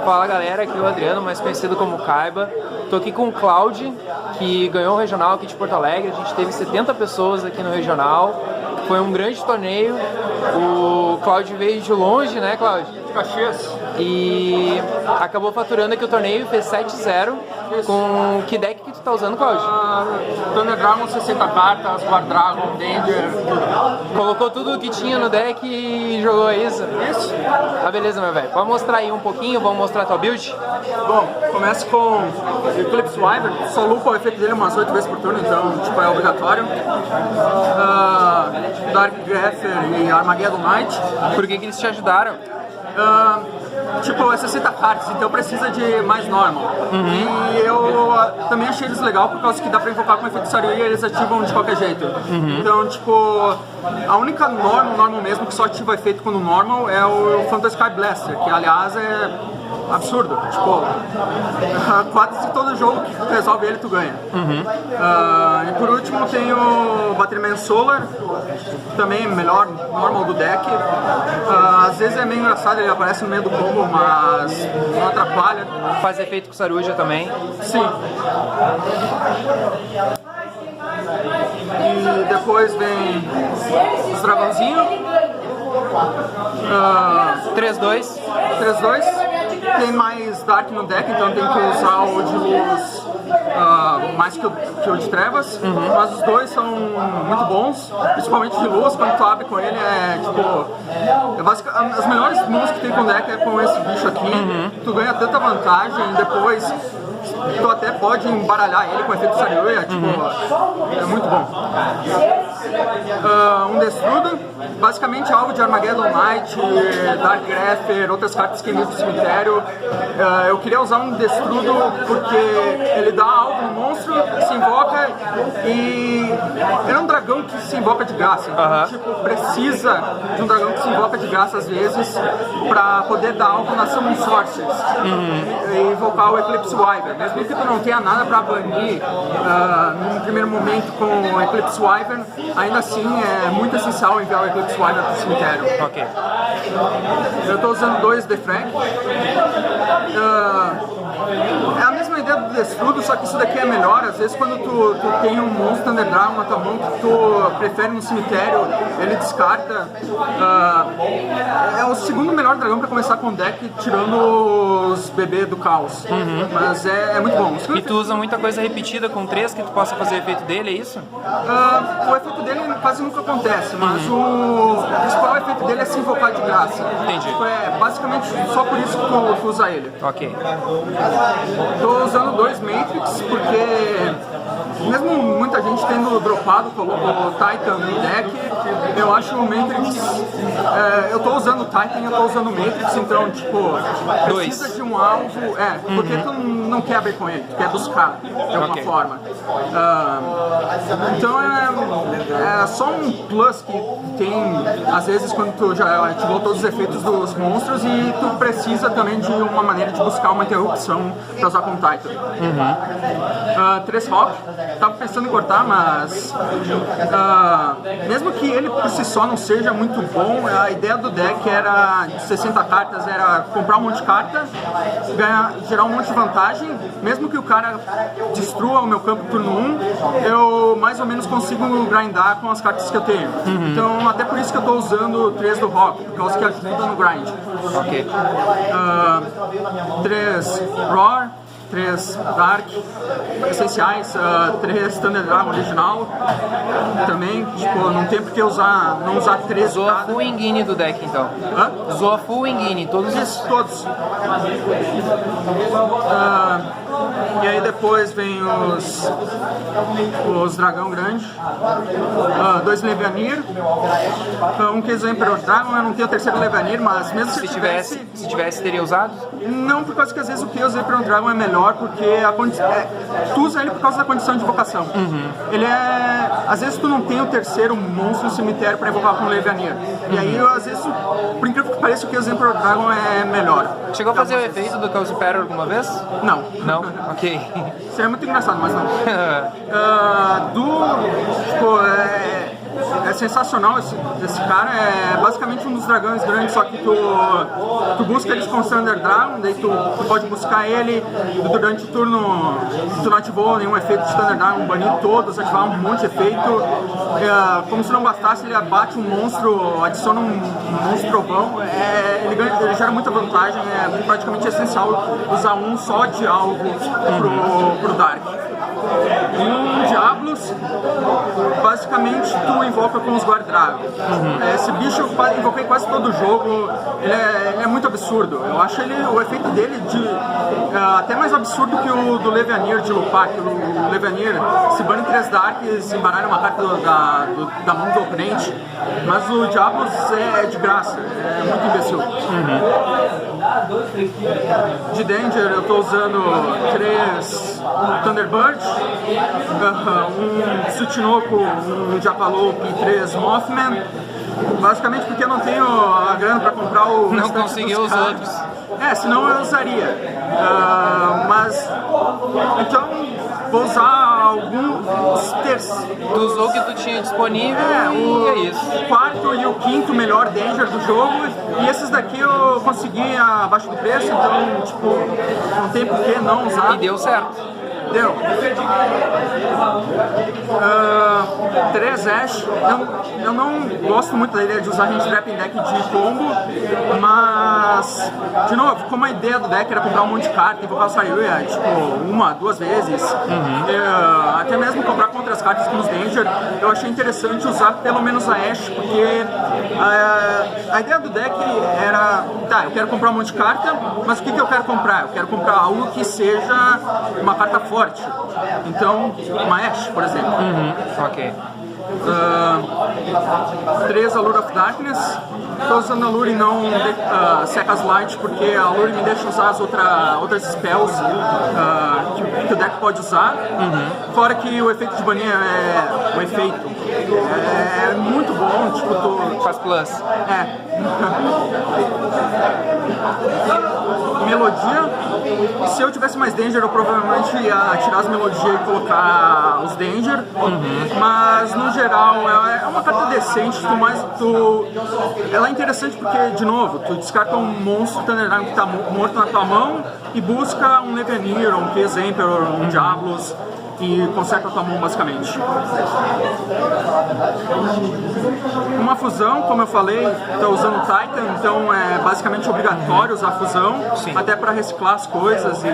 Fala galera, aqui é o Adriano, mais conhecido como Kaiba. Tô aqui com o Cloud, que ganhou o regional aqui de Porto Alegre. A gente teve 70 pessoas aqui no regional. Foi um grande torneio. O Cloud veio de longe, né, Cloud? Caxias. E acabou faturando aqui o torneio, fez 7-0. Com que deck que tu tá usando, Cloud? Thunder Dragon, 60 cartas, War Dragon, Danger. Colocou tudo o que tinha no deck e jogou isso? Isso. Ah, beleza, meu velho. Pode mostrar aí um pouquinho, vamos mostrar a tua build? Bom, começa com Eclipse Wyvern, só lupa o efeito dele umas 8 vezes por turno, então tipo, é obrigatório. Dark Greffer e Armageddon Knight. Por que eles te ajudaram? Tipo, é 60 cartas, então precisa de mais normal. E eu também achei eles legal por causa que dá pra invocar com feitiçaria e eles ativam de qualquer jeito. Então, tipo, a única normal mesmo que só ativa efeito quando normal é o Phantom Sky Blaster, que aliás é absurdo. Tipo, quase todo jogo que tu resolve ele, tu ganha. E por último tem o Batman Solar, também melhor normal do deck. Às vezes é meio engraçado, ele aparece no meio do combo, mas não atrapalha. Faz efeito com Saruja também? Sim. E depois vem os dragãozinhos. 3-2. 3-2. Tem mais Dark no deck, então tem que usar o de luz mais que o de trevas. Mas os dois são muito bons, principalmente de luz, quando tu abre com ele é tipo... as melhores moves que tem com o deck é com esse bicho aqui. Tu ganha tanta vantagem, depois tu até pode embaralhar ele com efeito Saruya, tipo, é muito bom. Um Destruda, basicamente alvo de Armageddon Knight, Dark Greffer, outras cartas que iniciam do cemitério. Eu queria usar um Destrudo porque ele dá alvo no monstro, se invoca e ele é um dragão que se invoca de graça. Então, tipo, precisa de um dragão que se invoca de graça às vezes pra poder dar alvo na Summon Sorceress e invocar o Eclipse Wyvern. Mesmo que tu não tenha nada pra banir num primeiro momento com o Eclipse Wyvern, ainda assim é muito essencial enviar o Eclipse Wyvern pro cemitério. Ok. Eu tô usando 2 The Frank. É a mesma ideia do Destrudo, só que isso daqui é melhor. Às vezes quando tu tem um monstro Thunder Dragon na tua mão que tu prefere no cemitério, ele descarta. É o segundo melhor dragão pra começar com o deck, tirando os bebês do caos. Mas é muito bom. E tu usa muita coisa repetida com 3 que tu possa fazer o efeito dele, é isso? O efeito dele quase nunca acontece, mas o principal efeito dele é se invocar de graça. Entendi. É basicamente só por isso que tu usa ele. Ok. Tô usando 2 Matrix porque mesmo muita gente tendo dropado o Titan no deck, eu acho o Matrix... eu tô usando o Titan e eu tô usando o Matrix, então, tipo, precisa de um alvo... porque tu não quer abrir com ele, tu quer buscar de alguma forma. Então é só um plus que tem, às vezes, quando tu já ativou todos os efeitos dos monstros e tu precisa também de uma maneira de buscar uma interrupção pra usar com o Titan. 3 Rock. Tava pensando em cortar, mas mesmo que ele por si só não seja muito bom, a ideia do deck era de 60 cartas, era comprar um monte de carta, gerar um monte de vantagem, mesmo que o cara destrua o meu campo turno 1, eu mais ou menos consigo grindar com as cartas que eu tenho. Então até por isso que eu tô usando 3 do Rock, por causa que ajuda no grind. Ok. 3 Roar, 3 Dark, essenciais, 3 Thunder Dragon original, também, tipo, não tem porque não usar 3 Zoa full Engine do deck, então. Zoa full Engine, todos os... Todos. E aí depois vem os dragão grande, 2 Levianir, um que usou Emperor Dragon. Eu não tenho o terceiro Levianir, mas mesmo se tivesse, teria usado? Não, por causa que às vezes o que usa Emperor Dragon é melhor, porque tu usa ele por causa da condição de invocação. Ele é... Às vezes tu não tem o terceiro monstro no cemitério para invocar com o Levianir. E aí, às vezes, por incrível que pareça, o que usa Emperor Dragon é melhor. Chegou a fazer o efeito do Chaos Imperial alguma vez? Não. Não? Ok. Seria muito engraçado, mas não. é sensacional esse cara, é basicamente um dos dragões grandes, só que tu busca eles com o Thunder Dragon, daí tu pode buscar ele durante o turno, tu não ativou nenhum efeito de Thunder Dragon, banir todos, ativar um monte de efeito, como se não bastasse, ele abate um monstro, adiciona um monstro trovão, ele gera muita vantagem, é praticamente essencial usar um só de alvo pro Dark. E um Diablos, basicamente tu invoca com os Guard Dragon. Esse bicho eu invoquei quase todo o jogo, ele é muito absurdo. Eu acho o efeito dele até mais absurdo que o do Levianir de Lupac. O Levianir se bane 3 Darks, embaralha uma carta da mão do oponente, mas o Diablos é de graça, é muito imbecil. De Danger eu estou usando 3 Thunderbird, um Tsuchinoko, um Japalope e 3 Mothman. Basicamente porque eu não tenho a grana para comprar o não conseguiu os outros. Senão eu usaria. Mas então vou usar alguns terços. Tu usou o que tu tinha disponível e é isso. O quarto e o quinto melhor Danger do jogo, e esses daqui eu consegui abaixo do preço, então tipo, não tem por que não usar. E deu certo. Deu. 3 Ash. Eu não gosto muito da ideia de usar hand trap em deck de combo, mas, de novo, como a ideia do deck era comprar um monte de carta e invocar o Saryuya, tipo, 1, 2 vezes, até mesmo comprar contra as cartas como os Danger, eu achei interessante usar pelo menos a Ash, porque a ideia do deck era, tá, eu quero comprar um monte de carta, mas o que eu quero comprar? Eu quero comprar algo que seja uma carta forte. Então, uma Ash, por exemplo. Ok. 3 Allure of Darkness. Estou usando a Allure e não Secas Light, porque a Allure me deixa usar as outras spells que o deck pode usar. Fora que o efeito de banir o efeito é muito bom, tipo, tu faz plus. Melodia. Se eu tivesse mais Danger, eu provavelmente ia tirar as melodias e colocar os Danger. Mas no geral é uma carta decente. Ela é interessante porque, de novo, tu descarta um monstro Thunder Dragon que está morto na tua mão e busca um Levianir, um Chaos Emperor, um Diablos e conserta a tua mão basicamente. Uma fusão, como eu falei, estou usando Titan, então é basicamente obrigatório usar fusão, até para reciclar as coisas, e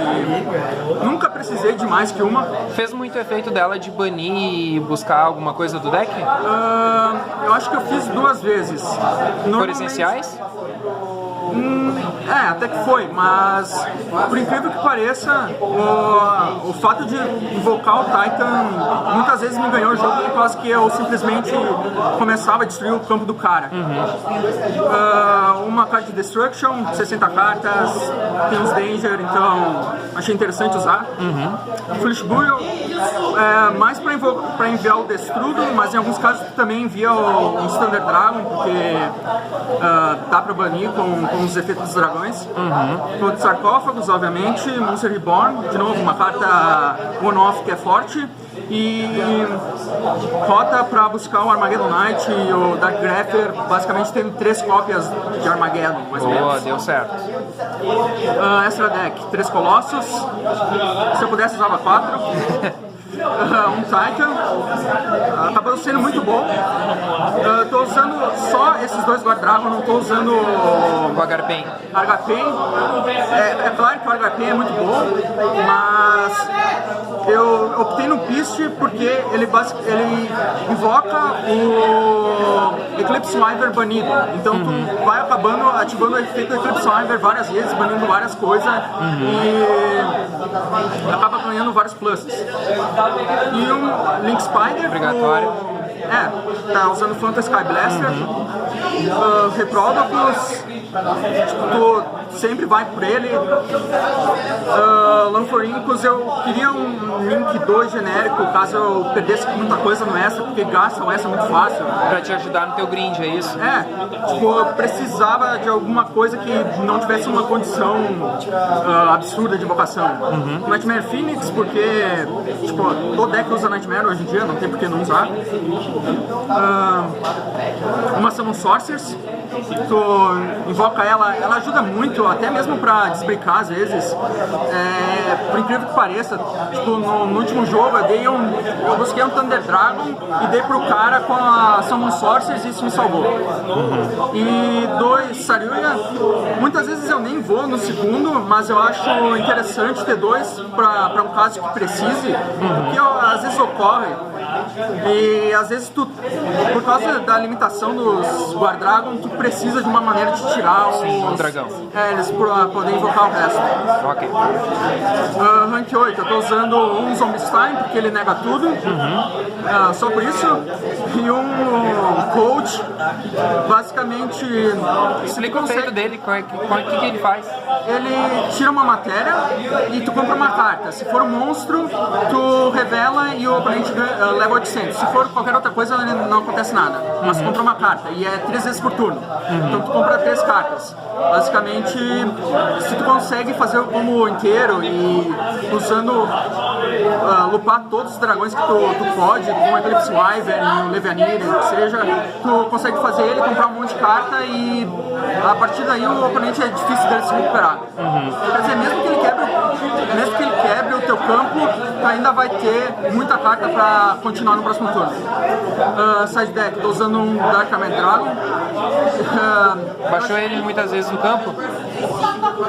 nunca precisei de mais que uma. Fez muito efeito dela de banir e buscar alguma coisa do deck? Eu acho que eu fiz 2 vezes. Por essenciais? Até que foi, mas por incrível que pareça, o fato de invocar o Titan muitas vezes me ganhou o jogo por causa que eu simplesmente começava a destruir o campo do cara. Uma carta de Destruction, 60 cartas, tem uns Danger, então achei interessante usar. Foolish Burial mais para enviar o Destrudo, mas em alguns casos também envia o Thunder Dragon, porque dá para banir com os efeitos dos dragões. Todos sarcófagos, obviamente. Monster Reborn, de novo, uma carta one-off que é forte. E rota para buscar o Armageddon Knight e o Dark Grapher, basicamente tendo 3 cópias de Armageddon, mais ou menos. Boa, deu certo. Extra deck, 3 Colossos. Se eu pudesse, usava 4. Um Titan, acabou sendo muito bom. Estou usando só esses 2 Guard Dragon, não estou usando o Argapen. É claro que o Argapen é muito bom, mas eu optei no Piste porque ele invoca o Eclipse Wyvern banido. Então tu vai ativando o efeito do Eclipse Wyvern várias vezes, banindo várias coisas e acaba ganhando vários pluses. E um Link Spider. Obrigatório. Tá usando Phantom Sky Blaster. Reprobabus, tu sempre vai por ele. Lanforincus, eu queria um Link 2 genérico, caso eu perdesse muita coisa no extra, porque gasta o extra muito fácil. Pra te ajudar no teu grind, é isso? Eu precisava de alguma coisa que não tivesse uma condição absurda de invocação. Nightmare Phoenix, porque todo deck usa Nightmare hoje em dia, não tem por que não usar. Uma Summon Sorceress, tu invoca ela ajuda muito, até mesmo pra desbreakar às vezes. Por incrível que pareça, no último jogo eu busquei um Thunder Dragon e dei pro cara com a Summon Sorceress e isso me salvou. E 2 Saryuya, muitas vezes eu nem vou no segundo, mas eu acho interessante ter 2 pra um caso que precise, porque às vezes ocorre. E às vezes por causa da limitação dos Guardragon, tu precisa de uma maneira de tirar o dragão. Eles pra poder invocar o resto. Ok. Rank 8, eu tô usando um Zombie-Stein porque ele nega tudo. Só por isso. E um Coach, basicamente. Explica o feito dele, o que ele faz? Ele tira uma matéria e tu compra uma carta. Se for um monstro, tu revela e o oponente leva 800. Se for qualquer outra coisa, não acontece nada. Mas tu compra uma carta e é 3 vezes por turno. Então tu compra 3 cartas. Basicamente, se tu consegue fazer o combo inteiro e usando lupar todos os dragões que tu pode, com Eclipse Wyvern, Levianir, que seja, tu consegue fazer ele, comprar um monte de carta e a partir daí o oponente é difícil dele se recuperar. Quer dizer, mesmo que ele quebre o teu campo, tu ainda vai ter muita carta pra continuar no próximo turno. Side deck, tô usando um Dark Armored Dragon. Baixou ele muitas vezes no campo?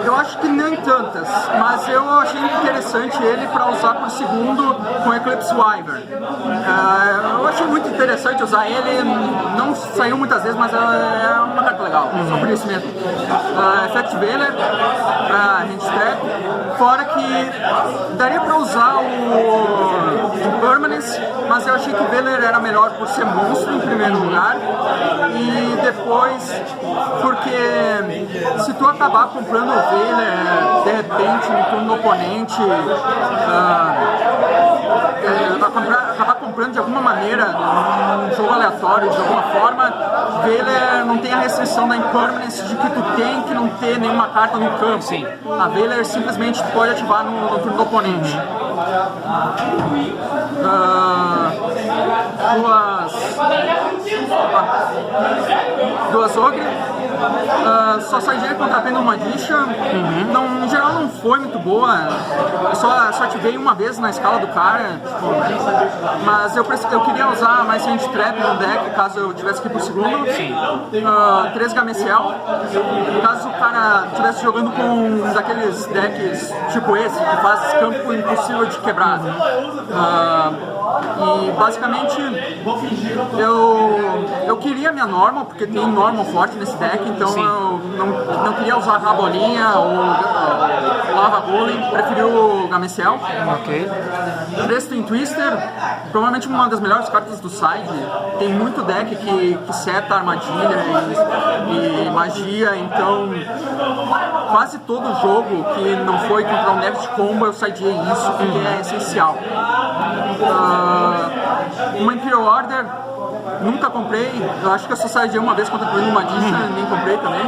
Eu acho que nem tantas, mas eu achei interessante ele para usar por segundo com Eclipse Wyvern. Eu achei muito interessante usar ele, não saiu muitas vezes, mas é uma carta legal, só por isso mesmo. Effect Veiler para Handstrap, fora que daria para usar o Permanence, mas eu achei que o Veiler era melhor por ser monstro em primeiro lugar, e depois porque se tu acabar comprando o Veiler de repente no turno do oponente, acabar comprando de alguma maneira num jogo aleatório, de alguma forma, Veiler não tem a restrição da Impermanence de que tu tem que não ter nenhuma carta no campo. Sim. A Veiler simplesmente pode ativar no turno do oponente. Duas Ogre. Só saí contra a Pendulum Magician. Em geral não foi muito boa. Eu só ativei uma vez na escala do cara. Mas eu queria usar mais Hand Trap no deck caso eu tivesse que ir pro segundo. 3 Gameciel. Caso o cara estivesse jogando com um daqueles decks tipo esse, que faz campo impossível de quebrar. E basicamente eu queria minha normal, porque tem normal forte nesse deck, então eu não queria usar Rabolinha ou Lava Golem, preferi o Gameciel. Ok. 3 Twin Twister, provavelmente uma das melhores cartas do side. Tem muito deck que seta armadilha e magia, então quase todo jogo que não foi contra um deck de combo eu sideei isso, porque é essencial. Uma Imperial Order, nunca comprei, eu acho que eu só saí uma vez contra o Magician, nem comprei também.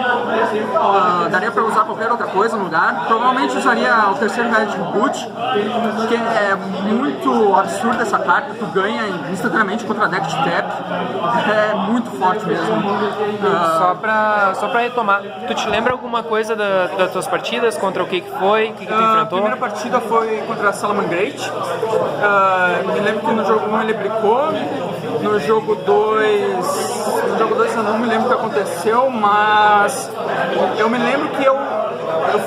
Daria pra usar qualquer outra coisa no lugar. Provavelmente usaria o terceiro Red Boot, porque é muito absurda essa carta, tu ganha instantaneamente contra deck de tap. É muito forte mesmo. Só pra retomar, tu te lembra alguma coisa das tuas partidas? Contra o que foi? O que tu enfrentou? A primeira partida foi contra a Salamangreat. Me lembro que no jogo 1 ele bricou. No jogo 2 eu não me lembro o que aconteceu, mas eu me lembro que eu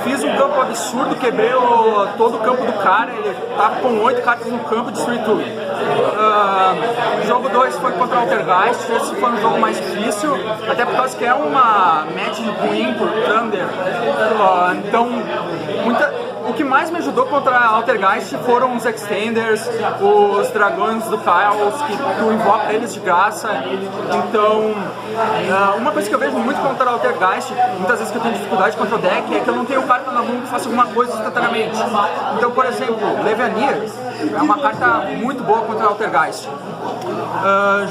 fiz um campo absurdo, quebrei todo o campo do cara, ele tava com 8 cartas no campo e destruí tudo. O jogo 2 foi contra o Altergeist, esse foi um jogo mais difícil, até por causa que é uma match de Queen por Thunder, então O que mais me ajudou contra Altergeist foram os Extenders, os dragões do Chaos, que tu invoca eles de graça. Então, uma coisa que eu vejo muito contra Altergeist, muitas vezes que eu tenho dificuldade contra o deck, é que eu não tenho carta na mão que faça alguma coisa instantaneamente. Então, por exemplo, Levianir é uma carta muito boa contra Altergeist.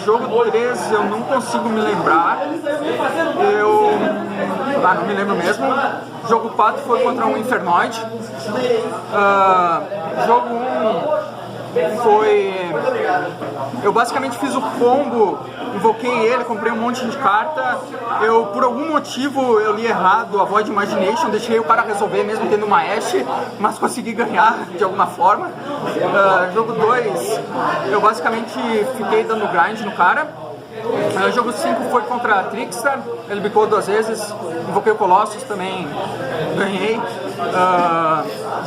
Jogo 3 eu não consigo me lembrar, não me lembro mesmo. Jogo 4 foi contra um Infernoid. Jogo 1 foi... Eu basicamente fiz o combo, invoquei ele, comprei um monte de carta. Por algum motivo, eu li errado a Void Imagination, deixei o cara resolver mesmo tendo uma Ashe, mas consegui ganhar de alguma forma. Jogo 2, eu basicamente fiquei dando grind no cara. Jogo 5 foi contra a Trickstar, ele bicou 2 vezes, invoquei o Colossus também, ganhei.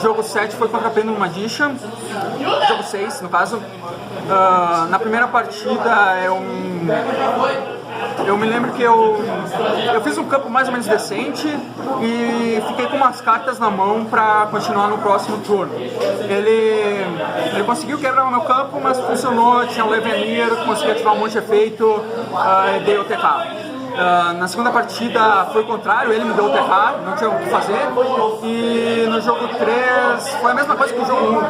Jogo 7 foi contra a Pendulum Magician, jogo 6 no caso. Na primeira partida eu me lembro que eu fiz um campo mais ou menos decente e fiquei com umas cartas na mão para continuar no próximo turno. Ele conseguiu quebrar o meu campo, mas funcionou, tinha um Levianir, consegui ativar um monte de efeito e dei o TK. Na segunda partida foi o contrário, ele me deu o TK, não tinha o que fazer. E no jogo 3 foi a mesma coisa que o jogo 1.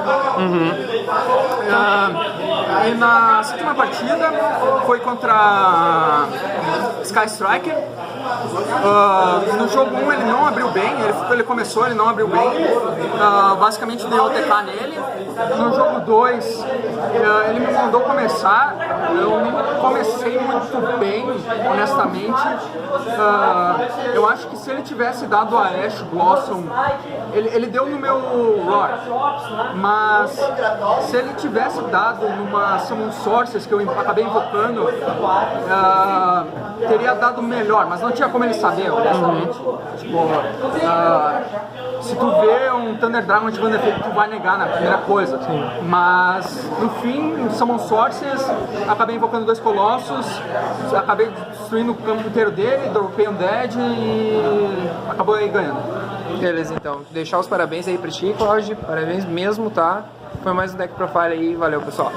E na sétima partida foi contra Sky Striker. No jogo 1 ele não abriu bem, ele começou, ele não abriu bem. Basicamente deu o TK nele. No jogo 2 ele me mandou começar, eu não comecei muito bem, honestamente. Eu acho que se ele tivesse dado a Ash Blossom, ele deu no meu Roar, mas se ele tivesse dado numa Summon Sorceress que eu acabei invocando, teria dado melhor, mas não tinha como ele saber, honestamente. Tipo, se tu vê um Thunder Dragon ativando efeito, tu vai negar na primeira coisa. Sim. Mas, no fim, Summon Sorceress, acabei invocando 2 Colossos, acabei destruindo o campo inteiro dele, dropei um Dead e acabou aí ganhando. Beleza, então. Deixar os parabéns aí pra ti, Cláudio. Parabéns mesmo, tá? Foi mais um Deck Profile aí. Valeu, pessoal.